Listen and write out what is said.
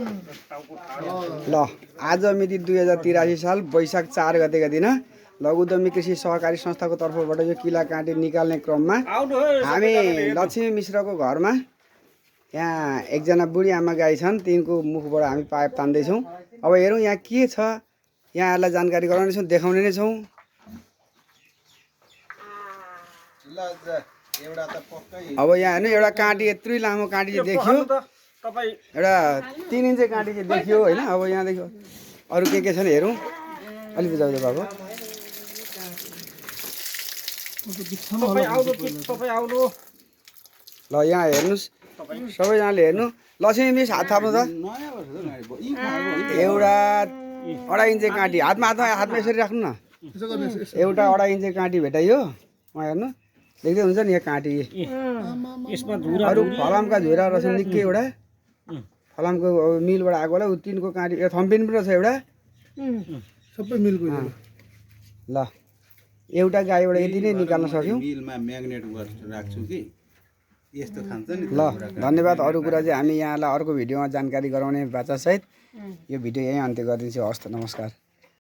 ल आज मिति 2083 साल वैशाख 4 गतेका दिन लघु उद्यमी कृषि सहकारी संस्थाको तर्फबाट यो किला काँटी निकाल्ने क्रममा हामी लक्ष्मी मिश्रको घरमा यहाँ एकजना बुढी आमा गाई छन्, तिनको मुखबाट हामी पाइप तान्दैछौँ। अब हेरौँ यहाँ के छ, यहाँहरूलाई जानकारी गराउनेछौँ, देखाउने नै छौँ। अब यहाँ हेर्नु एउटा काँटी यत्रै लामो काँटी चाहिँ देखियो, एउटा 3 इन्च काँटी चाहिँ देखियो होइन। अब यहाँ देखियो अरू के छन् हेरौँ, अलिक बुझाउँदै बाबु। ल यहाँ हेर्नुहोस्, सबैजनाले हेर्नु। लक्ष्मी मिस हात थाप्नु त। एउटा 2.5 इन्च काँटी हातमा यसरी राख्नु न। एउटा 2.5 इन्च काँटी भेटाइयो। उहाँ हेर्नु, देख्दै हुन्छ नि यहाँ काँटी। अरू फलामका झुरा रहेछ निकै, एउटा फलामको मिलबाट आएको होला। तिनको काँटी थम्पिन पनि रहेछ एउटा, सबै मिलको। ल एउटा गाईबाट यति नै निकाल्न सक्यौँ। मिलमा म्याग्नेट राख्छु कि यस्तो खान्छ नि। ल धन्यवाद। अरू कुरा चाहिँ हामी यहाँलाई अर्को भिडियोमा जानकारी गराउने बाचासहित यो भिडियो यहीँ अन्त्य गरिदिन्छु। हस् त, नमस्कार।